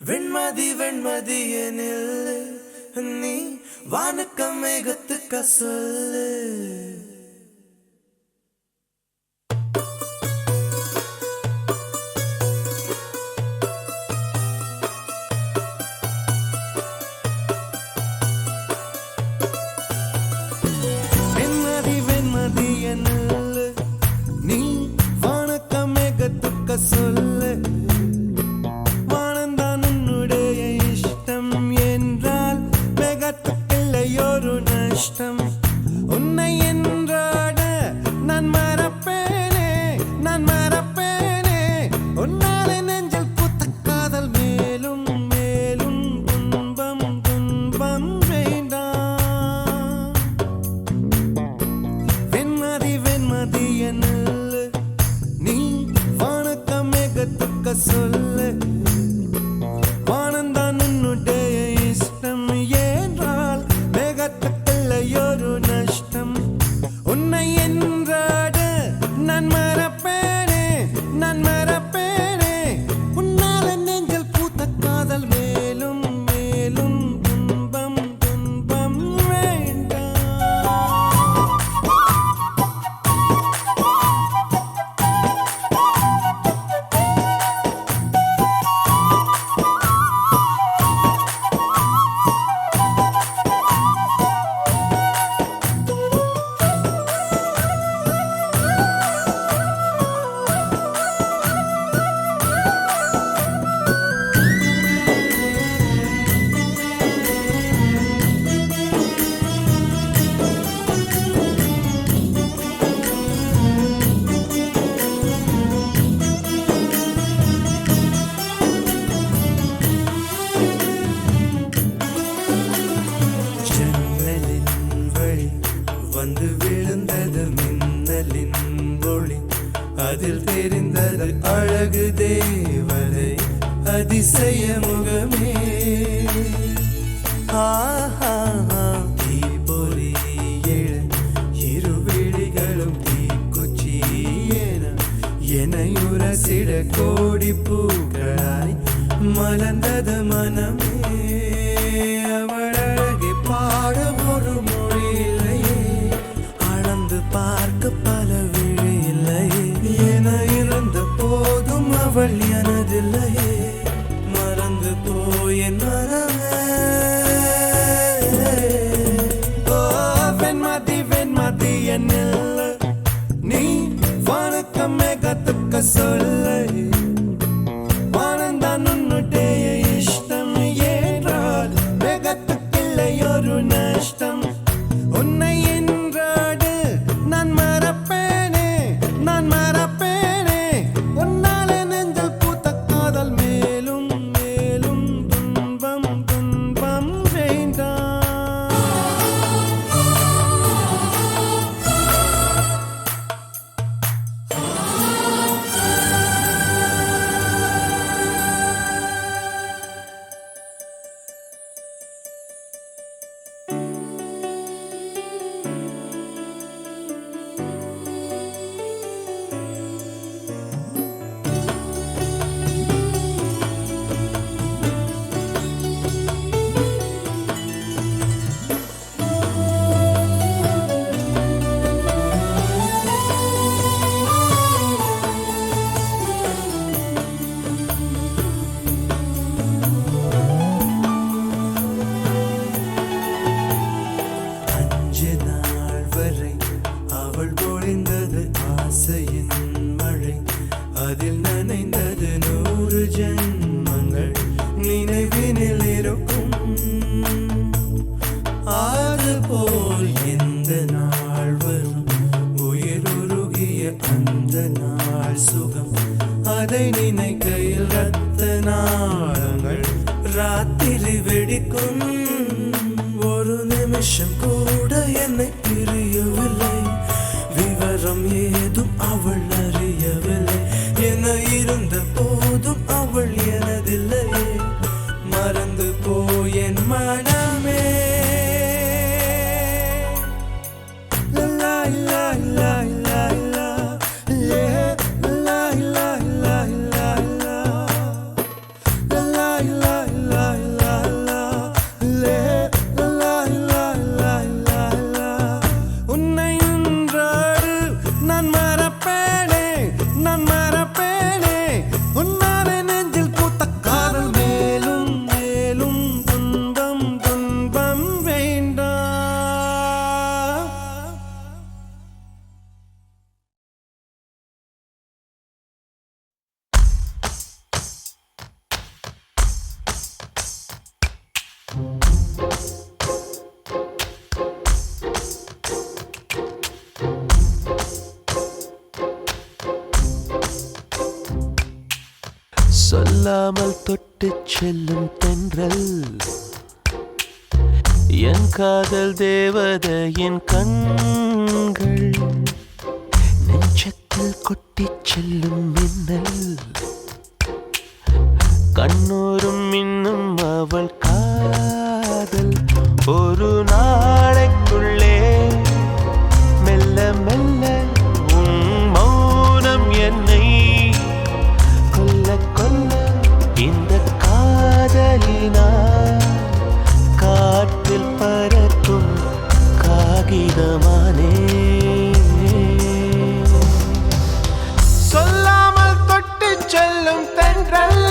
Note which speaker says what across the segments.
Speaker 1: வெண்மதி வெண்மதியனில் நீ வானுக்க மேகத்துக்க சொல்லு. வெண்மதி வெண்மதியனில் நீ வானுக்க மேகத்துக்க சொல்லு. உன்னை என்றாட நான் மறப்பேனே, நான் மறப்பேனே. உன்னாலே நெஞ்சில் பூத்த காதல் மேலும் மேலும் துன்பம் துன்பம் வேண்டாம். வெண்மதி வெண்மதி என்னில் நீ வானக்க மேகத்துக்க சொல்லு. வானந்தான் உன்னுடைய இஷ்டம் என்றால் மேகத்துக்கு ஒரு நஷ்டம். உன்னை என்றாட நான் மறப்பேனே, நான் மறப்பேனே. உன்னால நெஞ்சில் பூத்த காதல் மேலும் மேலும் துன்பம் துன்பம் வேண்டாம். வந்து விழுந்தது மின்னலின் ஒளி, அதில் தெரிந்தது அழகு தேவதை அதிசய முகமே. தீபொறி எழ இரு விழிகளும் தீக்குச்சி எனையுரசிட கோடி பூக்களாய் மலர்ந்தது மனமே. அவள் அழகை பாட ஒரு மொழி இல்லையே, அளந்து பார்க்க பல விழி இல்லையே. என இருந்த போதும் அவள் எனதில்லையே, மறந்து போயின் மனமே. ஓ வெண்மதி வெண்மதி என்னில் நீ வானுக்க மேகத்துக்க சொல்லு. வானந்தான் உன்னுடைய இஷ்டம் என்றால் மேகத்துக்கில்லை ஒரு நஷ்டம். உன்னை என்றாடு நான் மறப்பேனே, நான் மறப்பேனே. உன்னாலே நெஞ்சில் பூத்த காதல் மேலும் மேலும் துன்பம் துன்பம் வேண்டாம். அவள் பொழிந்தது ஆசையின் மழை, அதில் நனைந்தது 100 ஜென்மங்கள் நினைவினில் இருக்கும். அது போல் எந்த நாள் வரும், உயிருருகிய அந்த நாள் சுகம். அதை நினைக்கையில் ரத்த நாளங்கள் ராத்திரி வெடிக்கும். ஒரு நிமிஷம் கூட என்னை பிரியவில்லை, விவரம் ஏதும் அவள் அறியவில்லை. என இருந்த போதும் அவள் எனதில்லையே, மறந்து போயென் மனமே. லா லா லா லா லா லா லா லா லா லா லா லா.
Speaker 2: சொல்லாமல் தொட்டு செல்லும் தென்றல் என் காதல் தேவதையின் கண்கள் நெஞ்சத்தில் கொட்டிச் செல்லும் மின்னல் கண்ணூரும் இன்னும் அவள் காதல் ஒரு நாளைக்குள்ளே மெல்ல மெல்ல உன் மௌனம் என்னை கொல்ல கொல்ல இந்த காதலினால் காற்றில் பறக்கும் காகிதமானே சொல்லாமல் தொட்டு செல்லும் தென்றல்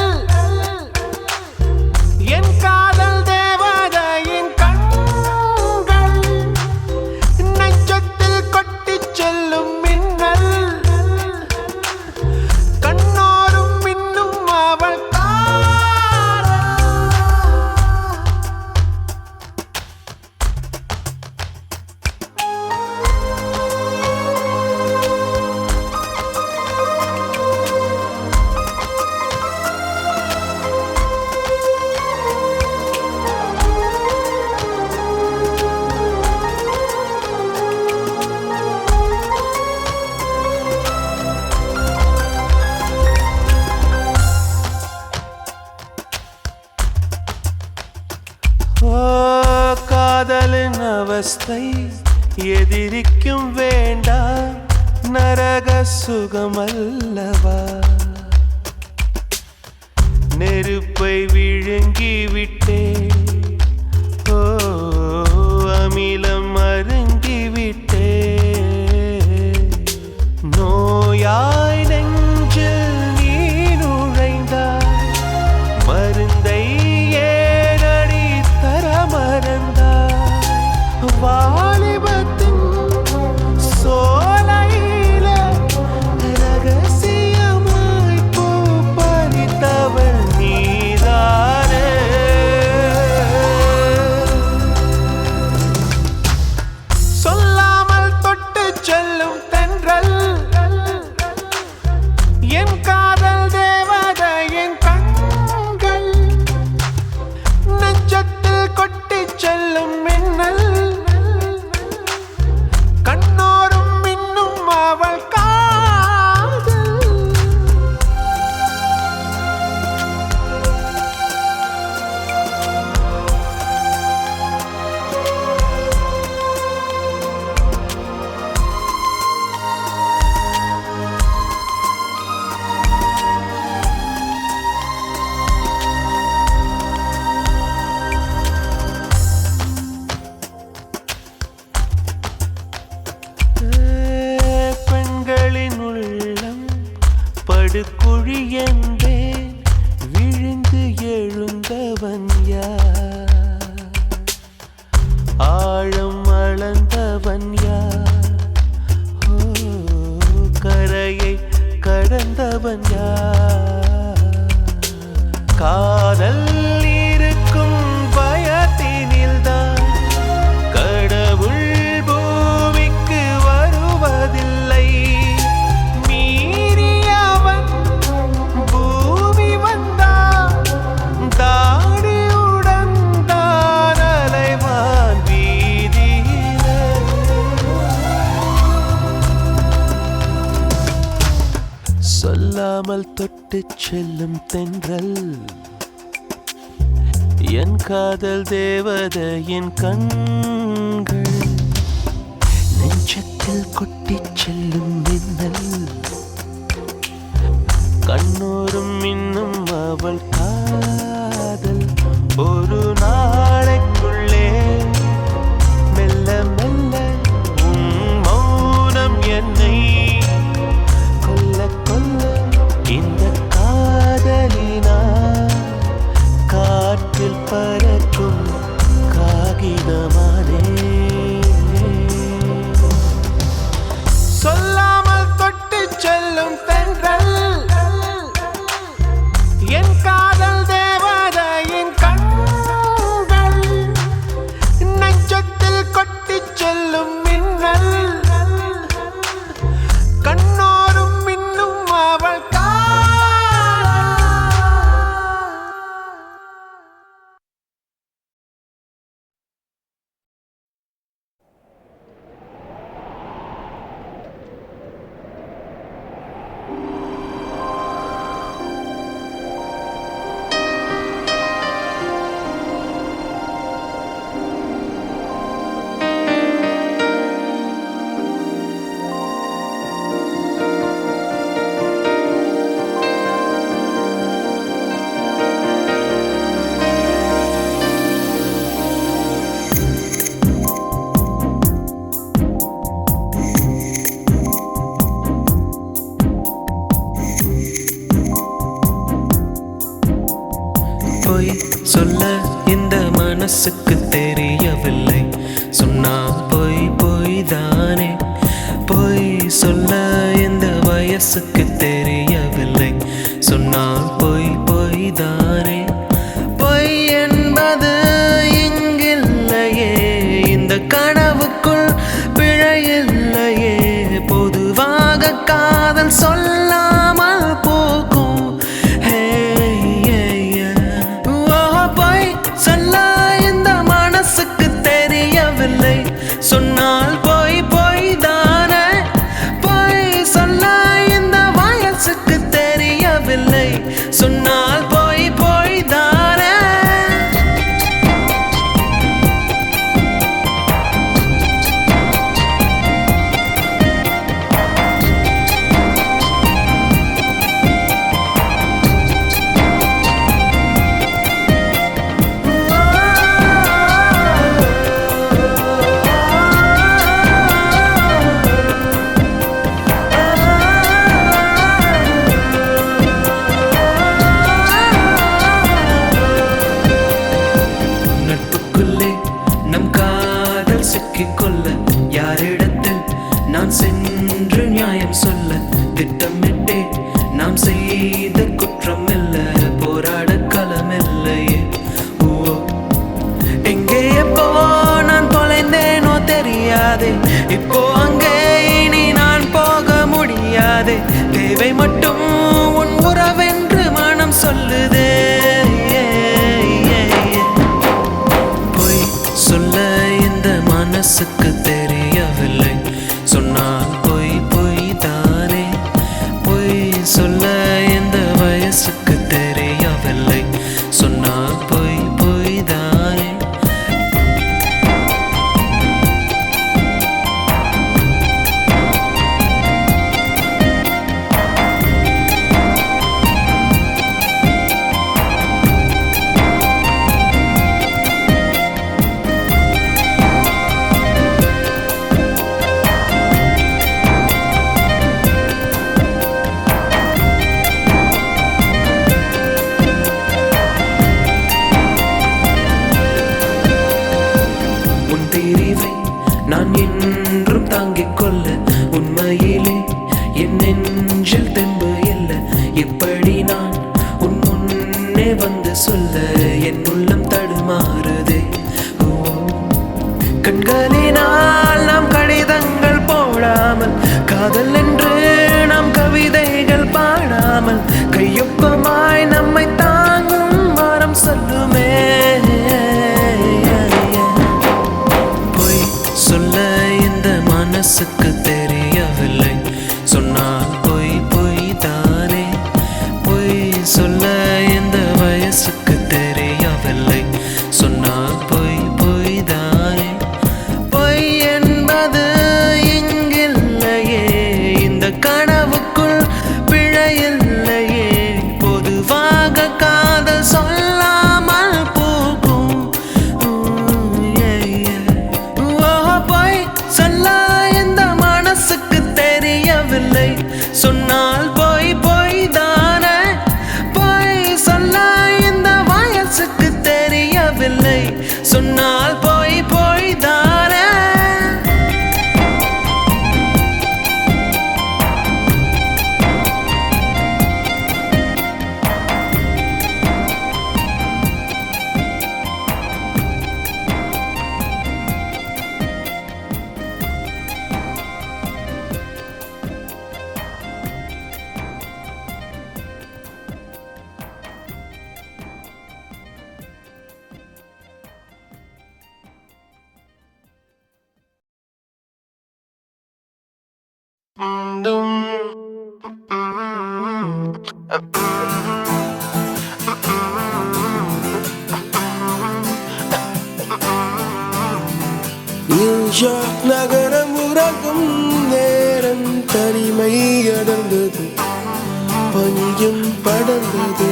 Speaker 2: என் காதல் தேவதையின் கண்கள் நெஞ்சத்தில் கொட்டிச் செல்லும் மின்னல் கண்ணோரும் மின்னும் அவள் காதலின் அவஸ்தை எதிரிக்கும் வேண்டாம் நரக சுகமல்லவா நெருப்பை விழுங்கி விட்டே ஓ அமிலம் அருங்கி விட்டே நோயாய் நெஞ்சில் நீ நுழைந்தாய் மருந்தை வாலிபத்தின் சோலையில ரகசியமாய் பூ பறித்தவள் நீதானே சொல்லாமல் தொட்டு செல்லும் தென்றல் என் காதல் தேவதையின் கண்கள் நெஞ்சத்தில் கொட்டிச் செல்லும் மின்னல் கண்ணோரும் இன்னும் அவள் காதல் படுகுழி என்றே விழுந்து எழுந்தவன் யார் ஆழம் அளந்தவன் யார் ஓ கரையை கடந்தவன் யார் காதல் இருக்கும் பயத்தினில்தான் கடவுள் பூமிக்கு வருவதில்லை சொல்லாமல் தொட்டு செல்லும் தென்றல் என் காதல் தேவதையின் கண்கள் நெஞ்சத்தில் கொட்டிச் செல்லும் மின்னல் கண்ணோரும் இன்னும் அவள் காதல் ஒரு நாளைக்குள்ளே மெல்ல மெல்ல உன் மௌனம் என்னை கொல்ல கொல்ல இந்த காதலினால் காற்றில் பறக்கும் காகிதமானே சொல்லாமல் தொட்டு செல்லும் தென்றல் என் பொய் சொல்ல இந்த மனசுக்கு தெரியவில்லை. சொன்னால் பொய் பொய் தானே. பொய் சொல்ல இந்த வயசுக்கு தெரியவில்லை. சொன்னால் பொய் பொய் தானே. பொய் என்பது இங்கில்லையே, இந்த கனவுக்குள் பிழையில்லையே. பொதுவாக காதல் சொல்லாமல் போகும். சொல்ல இந்த மனசுக்கு தெரியவில்லை. சொன்னால் பொய் பொய் தானே. பொய் சொல்ல இந்த வயசுக்கு தெரியவில்லை. சொன்னால் பொய் பொய் தானே. கொள்ள யாரிடத்தில் நான் சென்று நியாயம் சொல்ல? திட்டமிட்டே நாம் செய்த குற்றம் இல்ல, போராட களமில்லையே. எங்கே எப்போ நான் தொலைந்தேனோ தெரியாதே. இப்போ அங்கே இனி நான் போக முடியாதே. தேவை மட்டும் உன் உறவென்று மனம் சொல்லுதே. பொய் சொல்ல இந்த மனசுக்கு தெரியவில்லை. சொன்னால் பொய் பொய் தானே. பொய் சொல்ல இந்த வயசுக்கு தெரியவில்லை. சொன்னால் பொய் பொய் தானே. நான் என்றும் தாங்கிக் கொள்ள உண்மையிலே என் நெஞ்சில் தெம்பு இல்லை. எப்படி நான் உன் முன்னே வந்து சொல்ல என் உள்ளம் தடுமாறுதே. கண்களினால் நாம் கடிதங்கள் போடாமல், காதல் என்று நாம் கவிதைகள் பாடாமல், கையொப்பமாய் நம்மை தாங்கும் வாரம் சொல்லுமே. சொல்ல இந்த மனசுக்கு தெரியவில்லை. சொன்னால் பொய் பொய் தானே. பொய் சொல்ல இந்த வயசுக்கு தெரியவில்லை. சொன்னால் பொய் பொய் தானே. பொய் என்பது இங்கில்லையே, இந்த கனவுக்குள் பிழையில்லையே. பொதுவாக காதல் சொல்லாமல் போகும். சொல்ல இந்த மனசுக்கு தெரியவில்லை. சொன்னால் பொய் பொய் தானே. பொய் சொல்ல இந்த வயசுக்கு தெரியவில்லை. சொன்னால் பொய் பொய் தானே.
Speaker 1: நியூயார்க் நகரம் உறங்கும் நேரம் தனிமை அடர்ந்தது, பனியும் படர்ந்தது.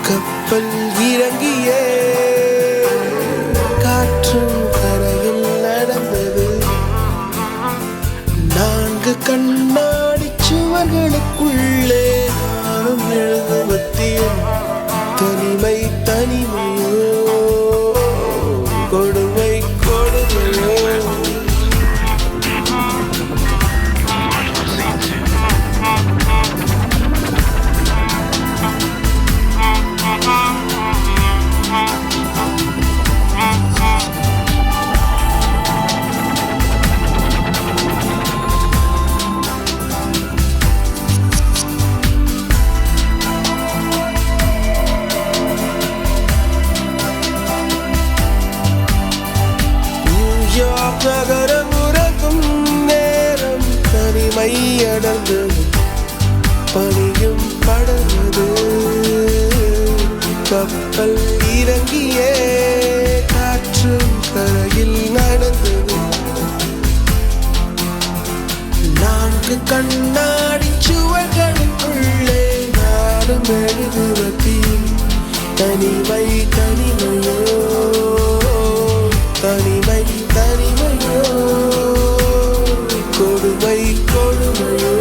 Speaker 1: கப்பல் இறங்கியே காற்றும் கரையில் நடந்தது. 4 கண்ணாடி சுவர்களுக்குள்ளே நானும் எழுத மத்தியம் தனிமை அடர்ந்தது பனியும் படர்ந்தது கப்பல் இறங்கியே காற்று கரையில் நடந்தது நான்கு கண்ணாடி சுவர்களுக்குள்ளே நாடும் எழுதுவதி தனிமை தனிமையோ தனிமை தனிமையோ கொடுமை கொடுமையோ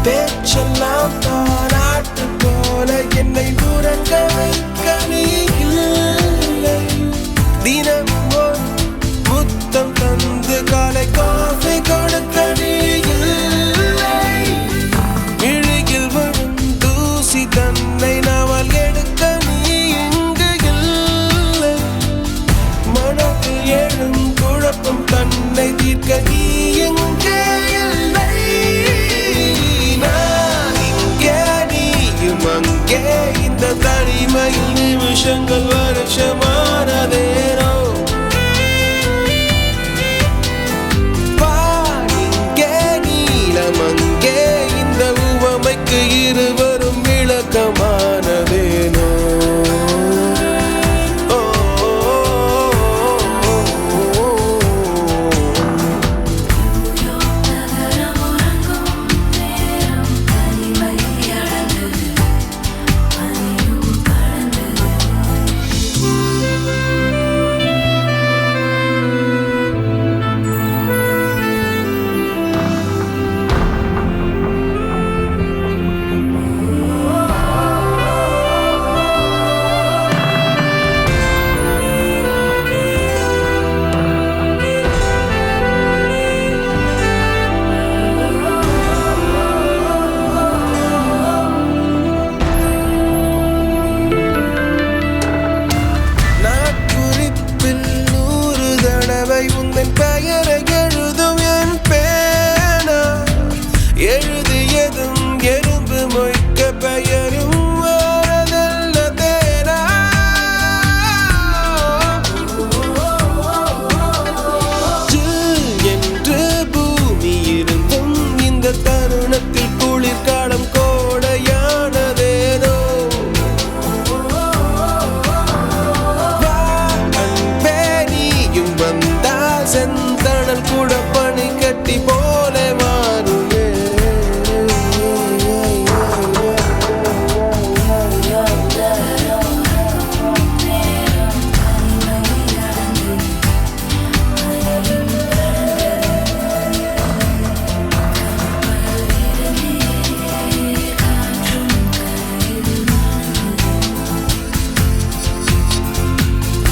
Speaker 1: பேச்செல்லாம் தாராட்டு போல என்னை உறங்க வைக்க நீ இல்லை தினமும் ஒரு முத்தம் தந்து காலை காஃபி கொடுக்க நீ இல்லை இழுகில் வரும் தூசி தன்னை நாவல் எடுக்க நீ இங்கு இல்லை மனதில் எழும் குழப்பம் தன்னை தீர்க்க நீ எங்கே இல்லை அங்கே இந்த தனிமையில் நிமிஷங்கள் வருஷமானதேனோ இங்கே நீளம் அங்கே இந்த உவமைக்கு இருவரும் விளக்கமானதேனோ உந்தன் பெயரை எழுதும் என் பேனா எழுதியதும் எறும்பு மொய்க்க பெயரும் வரதல்ல தேனா என்று பூமி இருந்தும் இந்த தருணத்தில் குளிர்காலம் கோடையானதேனோ செந்தணல் கூட பனி கட்டி போல மாறுமே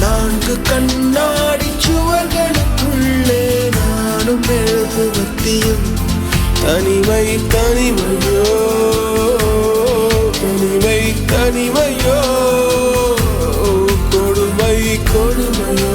Speaker 1: நான்கு கண்ணாடி சுவர்களுக்குள்ளே நானும் எழுதுவத்தியும் தனிமை தனிமையோ தனிமை தனிமையோ கொடுமை கொடுமையோ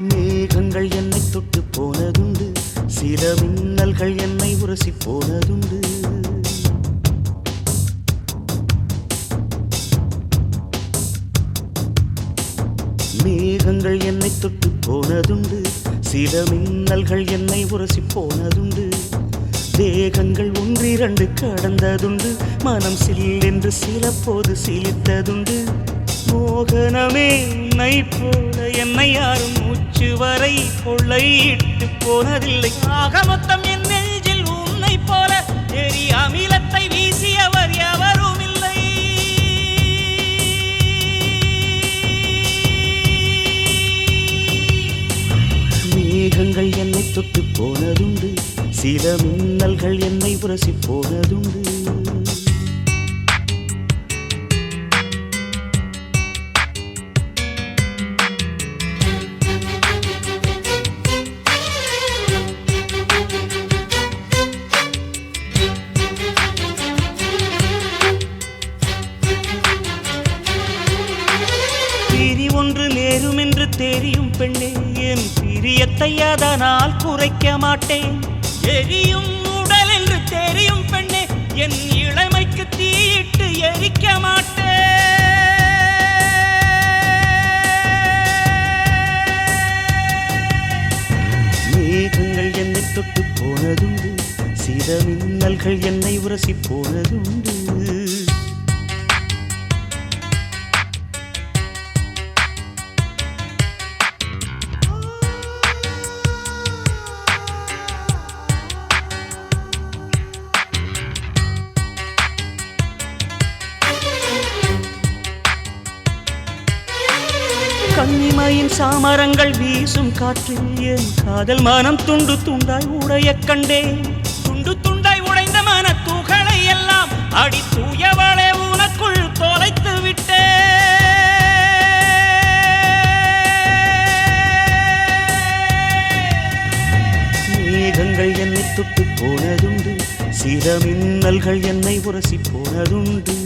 Speaker 2: மேகங்கள் என்னை தொட்டு போனதுண்டு, சில மின்னல்கள் என்னை உரசி போனதுண்டு. மேகங்கள் என்னை தொட்டு போனதுண்டு, சில மின்னல்கள் என்னை உரசி போனதுண்டு. தேகங்கள் ஒன்றிரண்டு கடந்ததுண்டு, மனம் சில்லென்று சில போது சிலித்ததுண்டு. மோகனமே உன்னை போல என்னை யாரும் மூச்சு வரை கொள்ளையிட்டு போனதில்லை. ஆக மொத்தம் என் நெஞ்சில் உன்னை போல எரி அமிலத்தை வீசியவர் எவரும் இல்லை. மேகங்கள் என்னை தொட்டு போனதுண்டு, சில மின்னல்கள் என்னை உரசி போனதுண்டு. ஒன்று நேரும் என்று தெரியும் பெண்ணே, என் பிரியத்தை அதனால் குறைக்க மாட்டேன். எரியும் உடல் என்று தெரியும் பெண்ணே, என் இளமைக்கு தீயிட்டு எரிக்க மாட்டேன். மேகங்கள் என்னை தொட்டு போனதுண்டு, சில மின்னல்கள் என்னை உரசி போனதுண்டு. கண்ணிமையின் சாமரங்கள் வீசும் காற்றில் என் காதல் மனம் துண்டு துண்டாய் உடைய கண்டேன். துண்டு துண்டாய் உடைந்த மன துகளை எல்லாம் அடி தூயவளே உனக்குள் தொலைத்து விட்டேன். மேகங்கள் என்னை தொட்டு போனதுண்டு, சில மின்னல்கள் என்னை உரசி போனதுண்டு.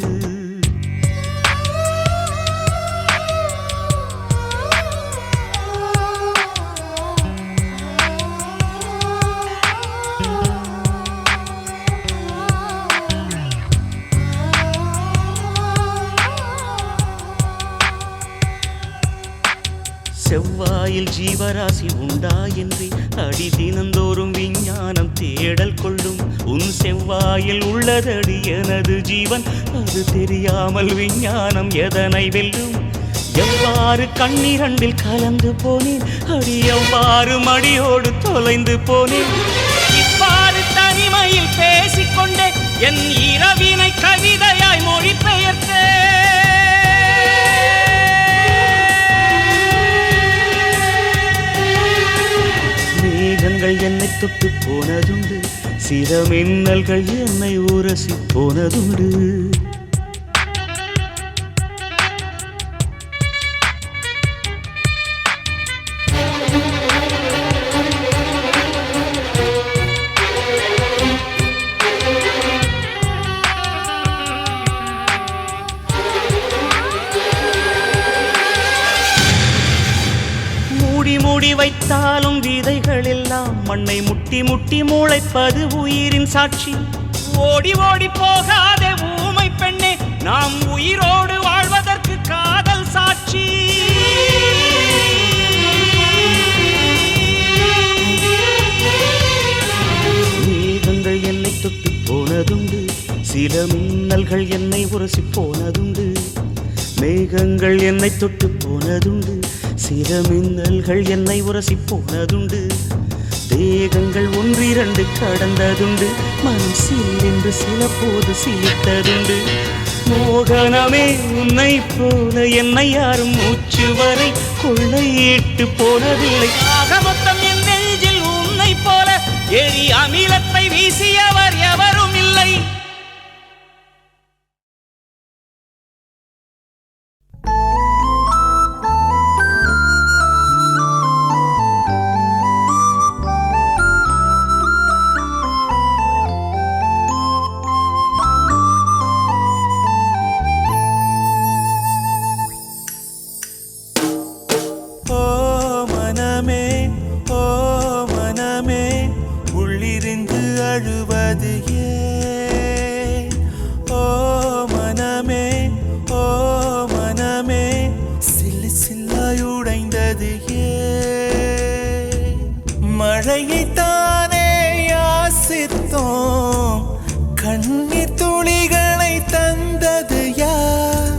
Speaker 2: செவ்வாயில் ஜீவராசி உண்டா என்று அடி தினந்தோறும் விஞ்ஞானம் தேடல் கொள்ளும். உன் செவ்வாயில் உள்ளதடி எனது ஜீவன், அது தெரியாமல் விஞ்ஞானம் எதனை வெல்லும். எவ்வாறு கண்ணிரண்டில் கலந்து போனேன் அடி, எவ்வாறு மடியோடு தொலைந்து போனேன். இவ்வாறு தனிமையில் பேசிக்கொண்டே என் இரவினை கவிதையாய் மொழிபெயர்த்தேன். மேகங்கள் என்னை தொட்டு போனதுண்டு, சில மின்னல்கள் என்னை உரசி போனதுண்டு. மூடி மூடி வைத்தாலும் விதைகள் எல்லாம் மண்ணை முட்டி முட்டி முளைப்பது உயிரின் சாட்சி. ஓடி ஓடி போகாதே ஊமை பெண்ணே, நாம் உயிரோடு வாழ்வதற்கு காதல் சாட்சி. மேகங்கள் என்னை தொட்டு போனதுண்டு, சில மின்னல்கள் என்னை உரசி போனதுண்டு. மேகங்கள் என்னை தொட்டு போனதுண்டு, சில மின்னல்கள் என்னை உரசி போனதுண்டு. தேகங்கள் ஒன்றிரண்டு கடந்ததுண்டு, மனம் சில்லென்று சில போது சிலித்ததுண்டு. மோகனமே உன்னை போல என்னை யாரும் மூச்சு வரை கொள்ளையிட்டு போனதில்லை. ஆக மொத்தம் என் நெஞ்சில் உன்னை போல எரி அமிலத்தை வீசியவர் எவரும் இல்லை.
Speaker 1: மழையைத்தானே யாசித்தோம், கண்ணீர் துளிகளை தந்தது யார்?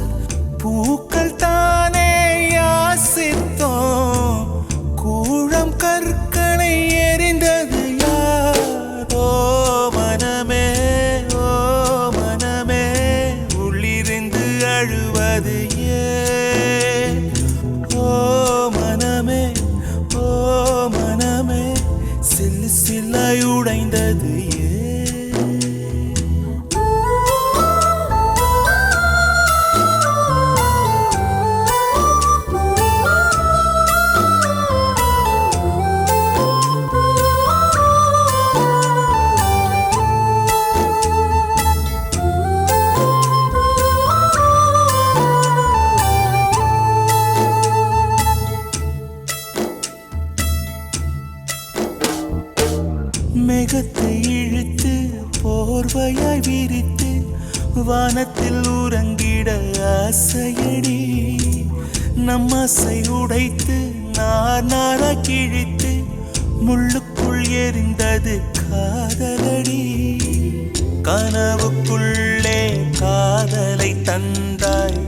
Speaker 1: பூக்கள் தானே யாசித்தோம், கூழம் கற்களை எரிந்தது யார்? ஓ மனமே, ஓ மனமே, உள்ளிருந்து அழுவது ஏன்? ஓ மனமே, ஓ மனமே, சில்லு சில்லாய் உடைந்தது ஏன்? மேகத்தை இழுத்து போர்வையாய் விரித்து வானத்தில் உறங்கிட ஆசையடி, நம் ஆசை உடைத்து நார் நாராய் கிழித்து முள்ளுக்குள் எரிந்தது காதலடி. கனவுக்குள்ளே காதலை தந்தாய்,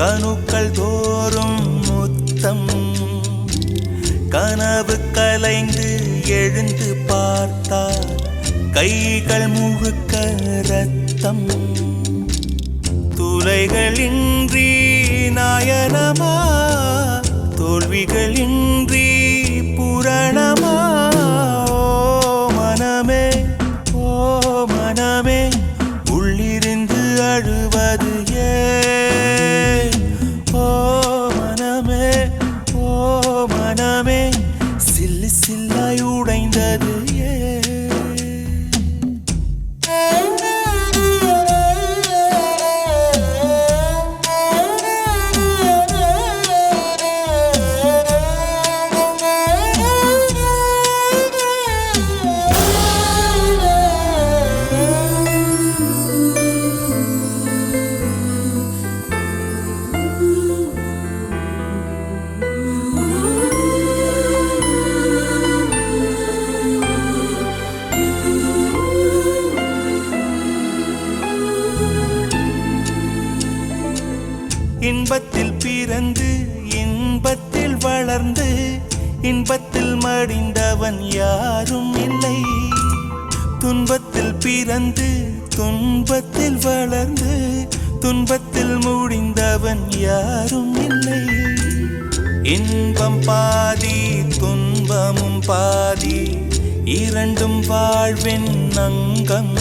Speaker 1: கணுக்கள் தோறும் முத்தம், கனவு கலைந்து எழுந்து பார்த்தார் கைகள் முழுக்க ரத்தம். துளைகளின்றி நாயனமா, தோல்விகளின்றி புரணமா? ஓ மனமே, ஓ மனமே, உள்ளிருந்து அழுவது ஏன்? ஓ மனமே, ஓ மனமே, சில்லு சில்லாய் உடைந்தது ஏன்? இன்பத்தில் பிறந்து இன்பத்தில் வளர்ந்து இன்பத்தில் மடிந்தவன் யாரும் இல்லை. துன்பத்தில் பிறந்து துன்பத்தில் வளர்ந்து துன்பத்தில் முடிந்தவன் யாரும் இல்லை. இன்பம் பாதி துன்பமும் பாதி, இரண்டும் வாழ்வின் அங்கம்.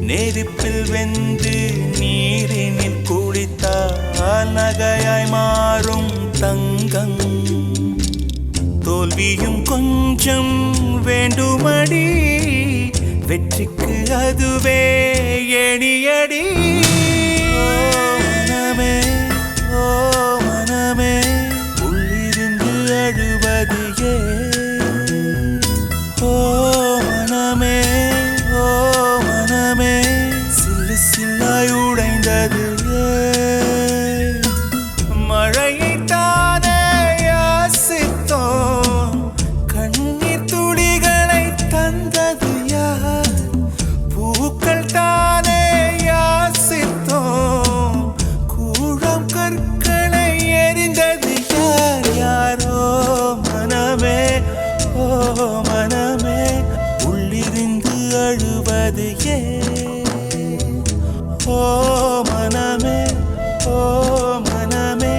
Speaker 1: நெருப்பில் வெந்து நீரினில் குளித்தால் நகையாய் மாறும் தங்கம். தோல்வியும் கொஞ்சம் வேண்டுமடி, வெற்றிக்கு அதுவே எணியடி. ஓ மனமே, ஓ மனமே, உள்ளிருந்து அழுவது ஏன்? ஓ மனமே, ஓ மனமே, சில்லு சில்லாய் உடைந்தது ஏன்? மழையைத்தானே யாசித்தோம், கண்ணீர் துளிகளை தந்தது யார்? பூக்கள் தானே யாசித்தோம், கூழம் கற்களை எரிந்தது யார்? யாரோ மனமே, ஓ மனமே, உள்ளிருந்து அழுவது ஏன்? ஓ மனமே, ஓ மனமே.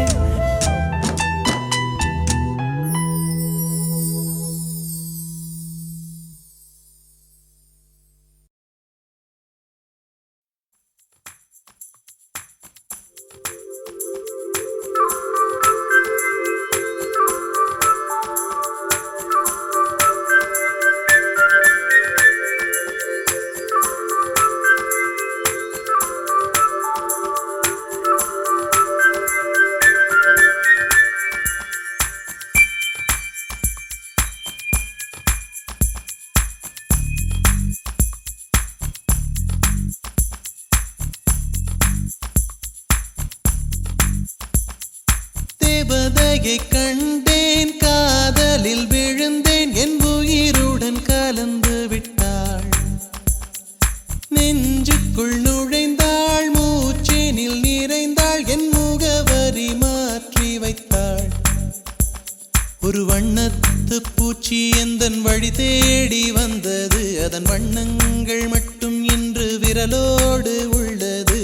Speaker 3: வண்ணத்து பூச்சி எந்தன் வழி தேடி வந்தது. அதன் வண்ணங்கள் மட்டும் இன்று விரலோடு உள்ளது.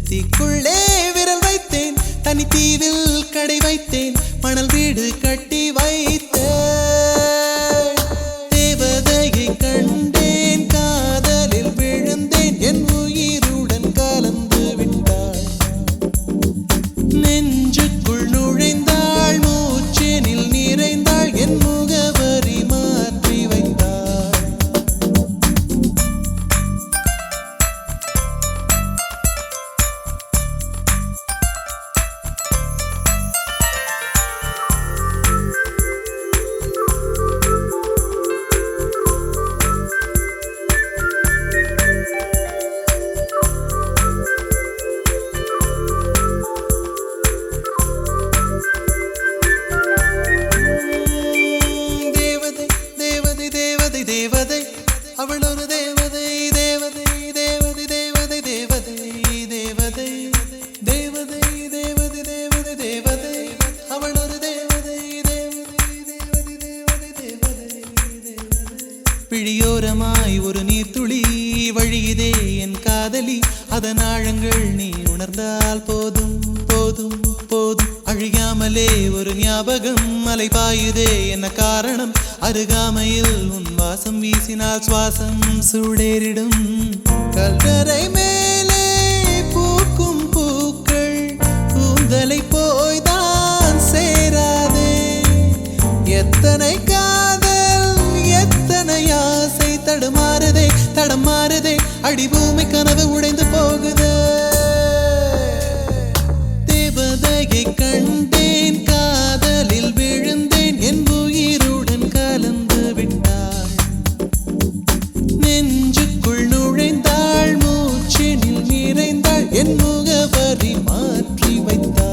Speaker 3: தீக்குள்ளே விரல் வைத்தேன், தனி தீவில் கடை வைத்தேன், மணல் வீடு கட்டி வைத்தேன். தேவதையை கண்டேன், காதலில் விழுந்தேன், என் உயிருடன் கலந்து விட்டாள். நெஞ்சுக்குள் நுழைந்தாள், மூச்செனில் நிறைந்தாள், என் முகவரி மாற்றி வைத்தாள். தேவதை அவள் ஒரு தேவதை, தேவதை தேவதை தேவதை தேவதை தேவதை தேவதை தேவதை தேவதை தேவதை அவள் ஒரு தேவதை, தேவதை தேவதை தேவதை தேவதை தேவதை. பிழியோரமாய் ஒரு நீர்த்துளி வழியுதே என் காதலி. அதன் ஆழங்கள் நீ உணர்ந்தால் போதும் போதும் போதும். அழியாமலே ஒரு ஞாபகம் அலை பாயுதே, என்ன காரணம்? அருகாமையில் உன் வாசம் வீசினால் சுவாசம் சூடேறிடும். கல்லறை மேலே பூக்கும் பூக்கள் கூந்தலை போய்தான் சேராதே. எத்தனை காதல் எத்தனை ஆசை தடுமாறுதே தடமாறுதே. அடிபூமி கனவு உடைந்து போகுதே. தேவதையை கண்டேன், காதலில் விழுந்தேன், என் உயிருடன் கலந்து விட்டாள். நெஞ்சுக்குள் நுழைந்தாள், மூச்சினில் நிறைந்தாள், என் முகவரி மாற்றி வைத்தாள்.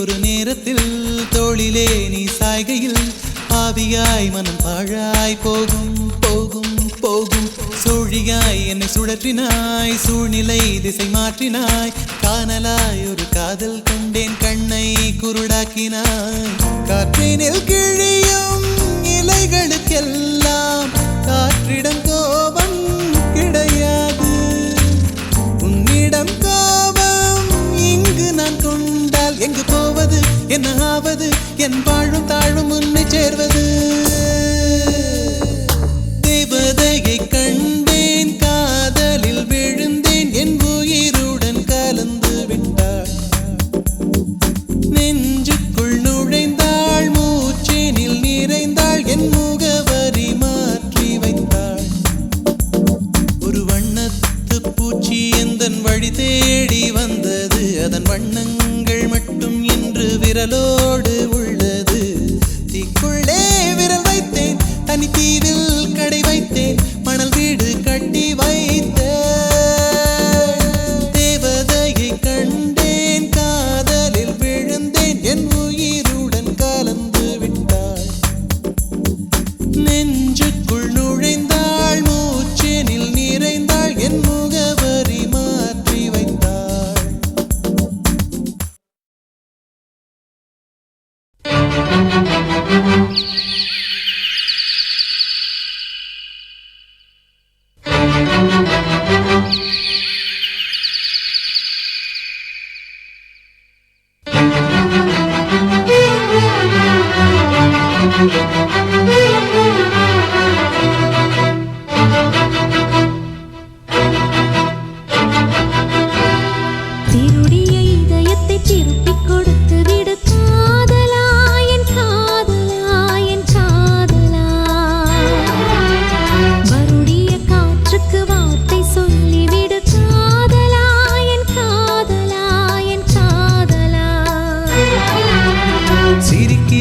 Speaker 3: ஒரு நேரத்தில் தோளிலே நீ சாய்கையில் ஆவியாய் மனம் பாழாய் போகும் போகும் போகும். சோழியாய் என்னை சுழற்றினாய், சூழ்நிலை திசை மாற்றினாய். காணலாய் ஒரு காதல் கொண்டேன், கண்ணை குருடாக்கினாய். காற்றினில் கிழியும் இலைகளுக்கெல்லாம் காற்றிடம் கோபம் கிடையாது. உன்னிடம் கோபம் இங்கு நான் கொண்டால் எங்கு போவது, என்ன ஆவது? என் வாழும் தாழும் உன்னை சேர்வது. தேவதையை கண்டேன், காதலில் விழுந்தேன், என் உயிருடன் கலந்து விட்டாள். நெஞ்சுக்குள் நுழைந்தாள், மூச்செனில் நிறைந்தாள், என் முகவரி மாற்றி வைத்தாள். ஒரு வண்ணத்து பூச்சி எந்தன் வழி தேடி வந்தது. அதன் வண்ணங்கள் மட்டும் இன்று விரலோடு உள்ளது. தீக்குள்ளே விரல் வைத்தேன், தனி தீவில் கடை வைத்தேன், மணல் வீடு கட்டி வைத்தேன். தேவதையை கண்டேன், காதலில் விழுந்தேன், என் உயிருடன் கலந்து விட்டாள். நெஞ்சுக்குள் நுழைந்தாள், மூச்செனில் நிறைந்தாள், என் முகவரி மாற்றி வைத்தாள்.
Speaker 4: திருடிய இதயத்தை திருப்பிக் கொடுத்து விடு காதலா, என் காதலா, என் காதலா. வருடிய காற்றுக்கு வார்த்தை சொல்லிவிடு காதலா, என் காதலா.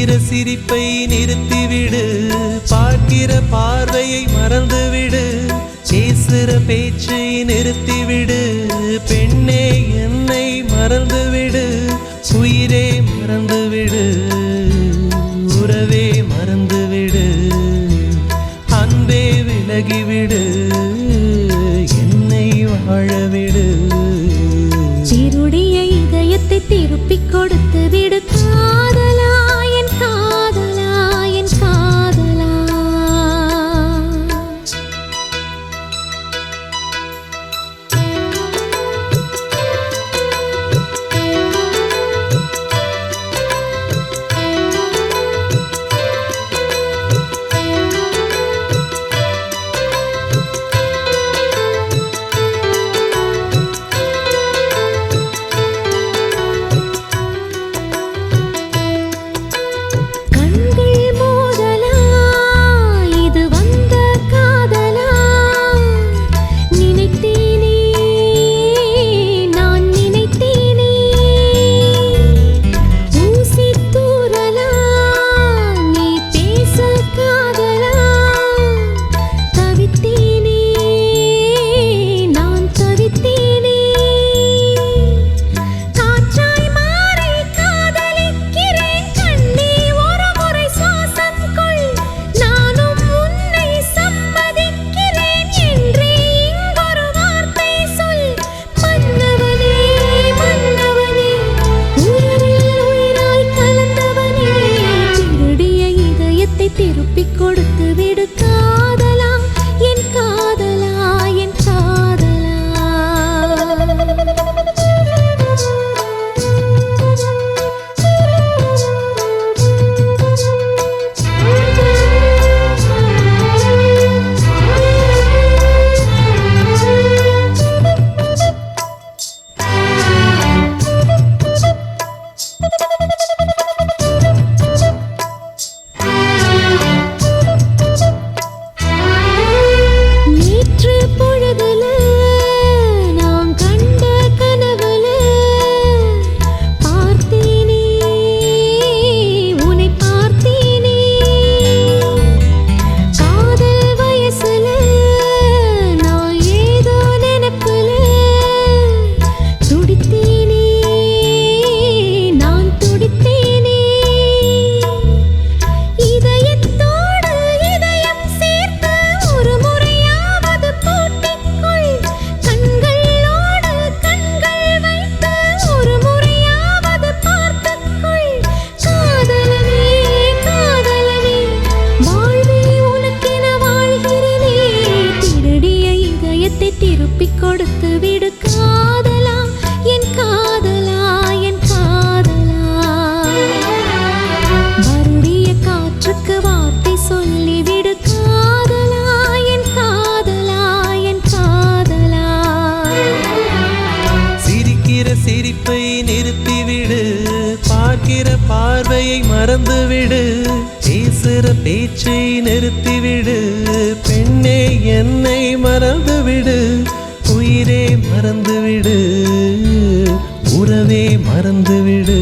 Speaker 3: சிரிக்கிற சிரிப்பை நிறுத்திவிடு, பார்க்கிற பார்வையை மறந்துவிடு, பேசுற பேச்சை நிறுத்திவிடு, பெண்ணே என்னை மறந்துவிடு, உயிரே மறந்துவிடு, உறவே மறந்துவிடு, அன்பே விலகிவிடு, என்னை வாழவிடு.
Speaker 4: திருடிய இதயத்தை திருப்பிக் கொடுத்து விடு காதலா, என் காதலா, என் காதலா. திருப்பிக் கொடுத்து விடு காதலா, என் காதலா, என் காதலா. திருப்பிக் கொடுத்து விடு காதலா, என் காதலா, என் காதலா. வருடிய காற்றுக்கு வார்த்தை சொல்லிவிடு காதலா, என் காதலா, என் காதலா.
Speaker 3: சிரிக்கிற சிரிப்பை நிறுத்திவிடு, பார்க்கிற பார்வையை மறந்துவிடு, பேசுற பேச்சை நிறுத்திவிடு, பெண்ணே என்னை மறந்துவிடு, உயிரே மறந்துவிடு, உறவே மறந்துவிடு,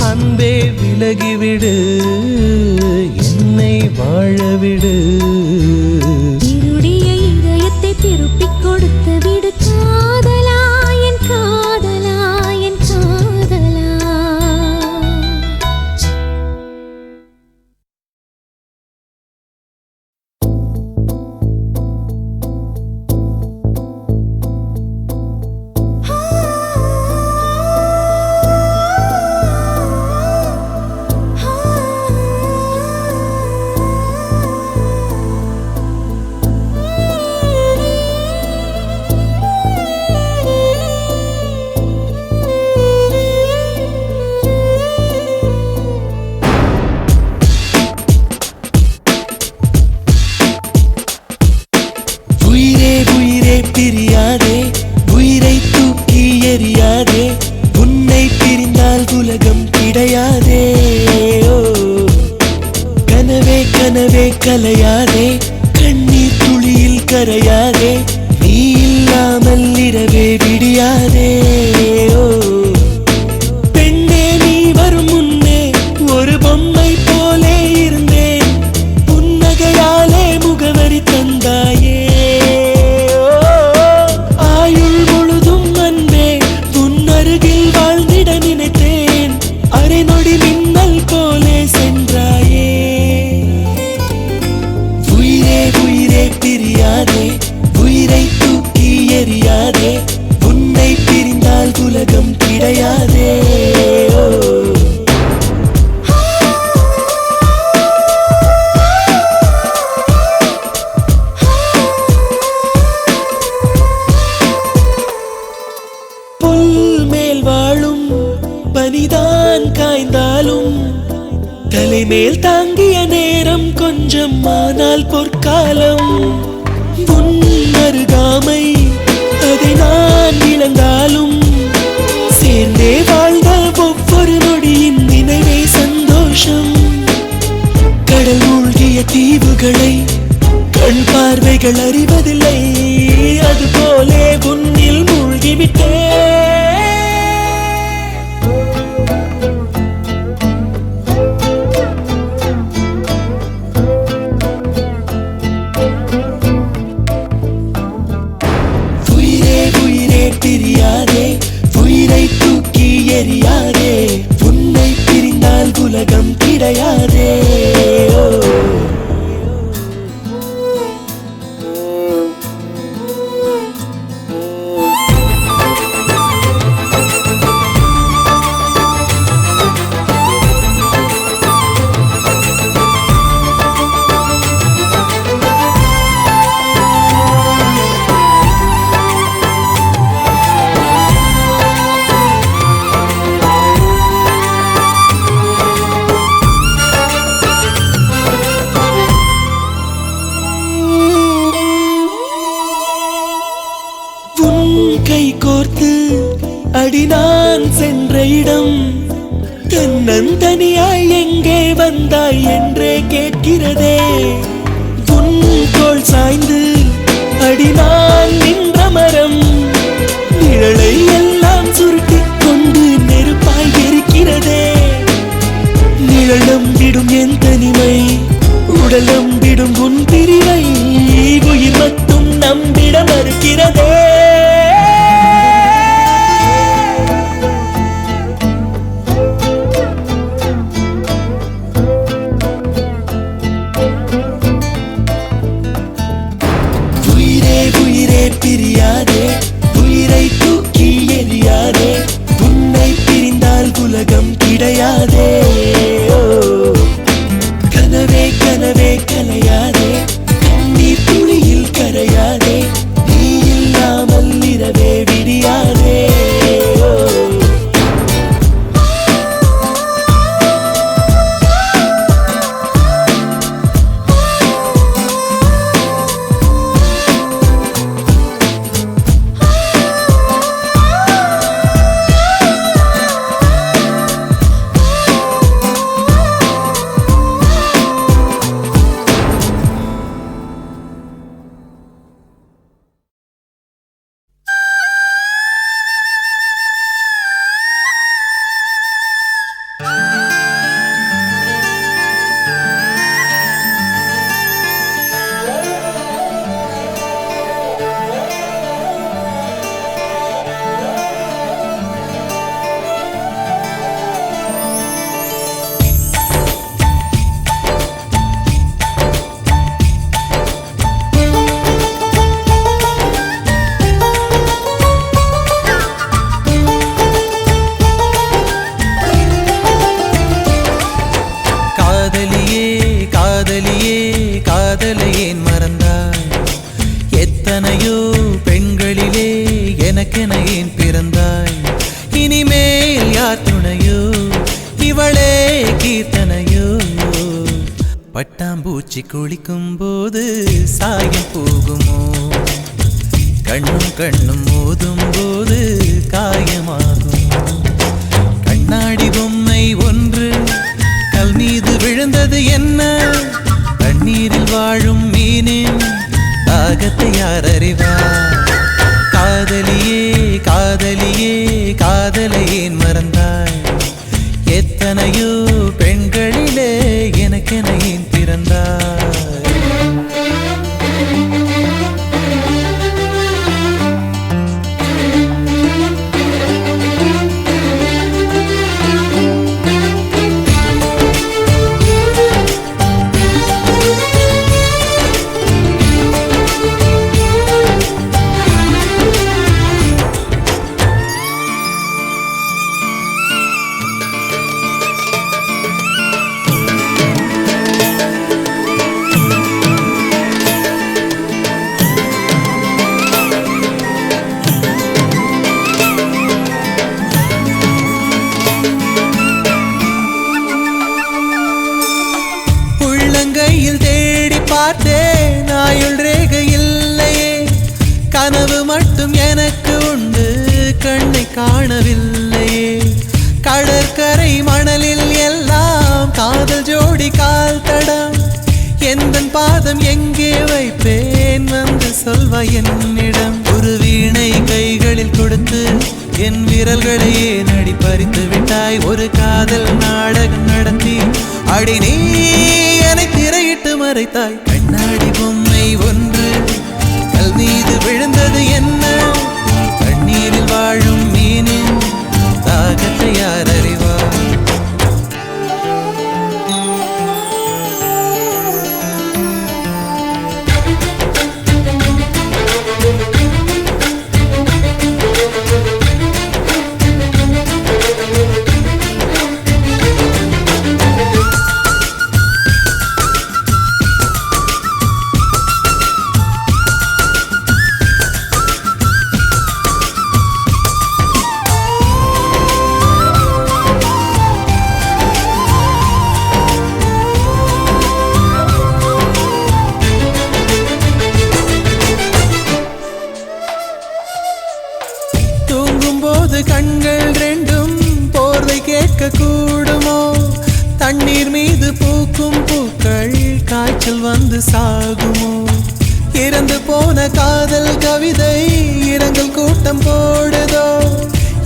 Speaker 3: அன்பே விலகிவிடு, என்னை வாழவிடு.
Speaker 4: திருடிய இதயத்தை திருப்பிக் கொடுத்து விடு காதலா, என் காதலா, என் காதலா.
Speaker 1: உலகம் கிடையாதே. புல் மேல் வாழும் பனிதான் காய்ந்தாலும் தலைமேல் தாங்கிய நேரம் கொஞ்சம் ஆனால் பொற்காலம். உன் அருகாமை அதை நான் இழந்தாலும் சேர்ந்தே வாழ்ந்த ஒவ்வொரு நொடியின் நினைவே சந்தோஷம். கடல் மூழ்கிய தீவுகளை கண் பார்வைகள் அறிவதில்லை, அதுபோலே உன்னில் மூழ்கிவிட்டே. பிரியாதே, உயிரை தூக்கி எறியாதே, உன்னை பிரிந்தால் உலகம் கிடையாதே. கை கோர்த்து அடி நான் சென்ற இடம் தன்னந்தனியாய் எங்கே வந்தாய் என்றே கேட்கிறதே. உன் தோள் சாய்ந்து அடி நான் நின்ற மரம் நிழலை எல்லாம் சுருட்டிக் கொண்டு நெருப்பாய் இருக்கிறதே. நிழலம் விடும் என் தனிமை, உடலம் விடும் உன் பிரிவை, உயிர் மட்டும் நம்பிட மறுக்கிறதே. பிரியாதே, உயிரை தூக்கி எறியாதே, உன்னை பிரிந்தால் உலகம் கிடையாதே. கனவே கனவே கலையாதே, கண்ணீர் துளியில் கரையாதே, நீ இல்லாமல் இரவே விடியாதே. பட்டாம்பூச்சி குளிக்கும் போது சாயம் போகுமோ, கண்ணும் கண்ணும் மோதும் போது காயமாகும். கண்ணாடி பொம்மை ஒன்று கல் மீது விழுந்தது என்ன, தண்ணீரில் வாழும் மீனின் தாகத்தை யார் அறிவார்? காதலியே காதலியே காதலை ஏன் மறந்தாய்? எத்தனையோ பெண்களிலே எனக்கென ஏன் பிறந்தாய்?
Speaker 3: காணவில்லையே கடற்கரை மணலில் எல்லாம் காதல் ஜோடி கால் தடம் எந்தன் பாதம் எங்கே வைப்பேன் வந்து சொல்வாய் என்னிடம் ஒரு வீணை கைகளில் கொடுத்து என் விரல்களையே நடி பறித்து விட்டாய் ஒரு காதல் நாடகம் நடத்தி அடி நீ என்னை திரையிட்டு மறைத்தாய் கண்ணாடி பொம்மை ஒன்று கல் மீது விழுந்தது என்ன தண்ணீரில் வாழும் மீனின் தாகத்தை யார் அறிவார் கண்கள் ரெண்டும் போர்வை கேட்க கூடுமோ தண்ணீர் மீது பூக்கும் பூக்கள் காய்ச்சல் வந்து சாகுமோ இறந்து போன காதல் கவிதை இரங்கல் கூட்டம் போடுதோ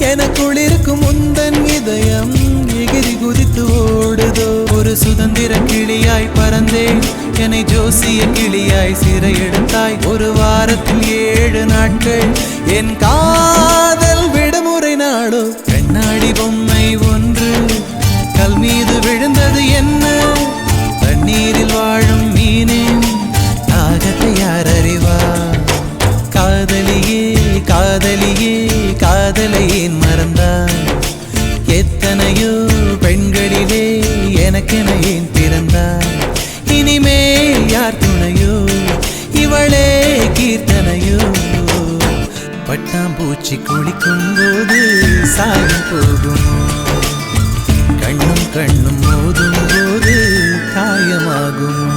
Speaker 3: எனக்குள் இருக்கும் முந்தன் இதயம் எகிரி குதித்து ஓடுதோ ஒரு சுதந்திர கிளியாய் பறந்தேன் என்னை ஜோசிய கிளியாய் சிறை எடுத்தாய் ஒரு வாரத்தில் 7 நாட்கள் என் காதல் விடுமுறை நாடோ கண்ணாடி பொம்மை ஒன்று கல் மீது விழுந்தது என்ன தண்ணீரில் வாழும் மீனின் தாகத்தை யார் அறிவார் காதலியே காதலியே காதலை ஏன் மறந்தாய் எத்தனையோ பெண்களிலே எனக்கென ஏன் பிறந்தாய் இனிமே யார் துணையோ இவளே கீர்த்தனையோ பட்டாம்பூச்சி குளிக்கும் போது சாயம் போகுமோ கண்ணும் கண்ணும் மோதும் போது காயமாகுமோ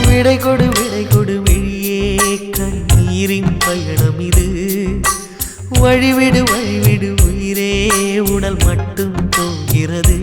Speaker 1: விடை கொடு விழியே கண்ணீரின் பயணம் இது வழிவிடு உயிரே உடல் மட்டும் போகிறது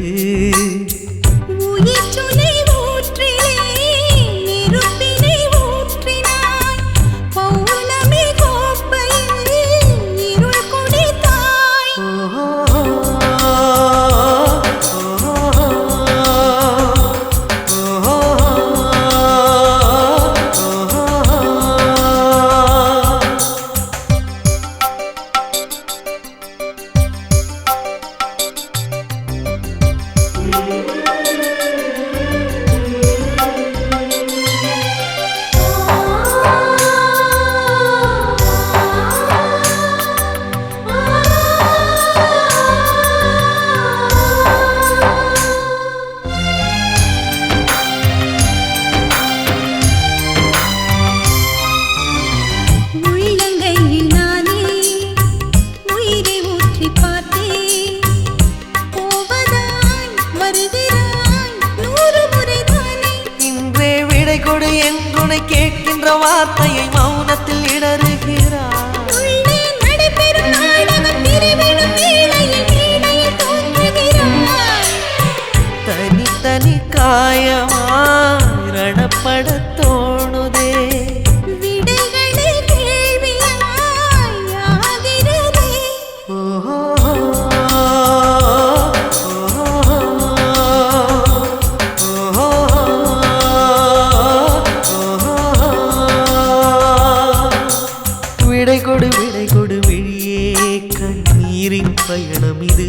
Speaker 1: கேட்கின்ற வார்த்தையை மௌனத்தில் இடறுகிறார் தனி காயமாய் ரணப்பட தோணுதே விடை கொடு விழியே கண்ணீரின் பயணம் இது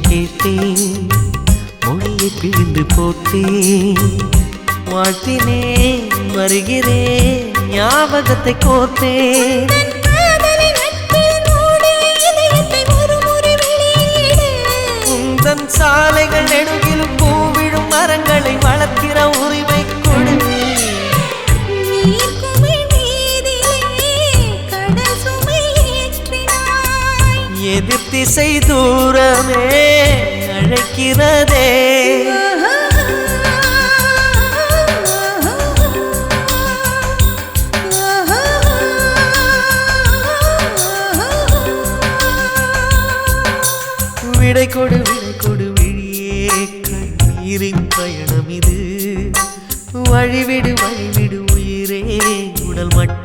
Speaker 1: கேட்டேன் மொழியை பிழிந்து போட்டேன் வாழ்த்தினேன் வருகிறேன் ஞாபகத்தை கோத்தேன் உந்தன் சாலைகள் நெடுகிலும் பூவிடும் மரங்களை வளர்க்கிற உரிமை கொடு எதிர் திசை தூரமே அழைக்கிறதே விடை கொடு விழியே கண்ணீரின் பயணம் இது வழிவிடு உயிரே உடல் மட்டும்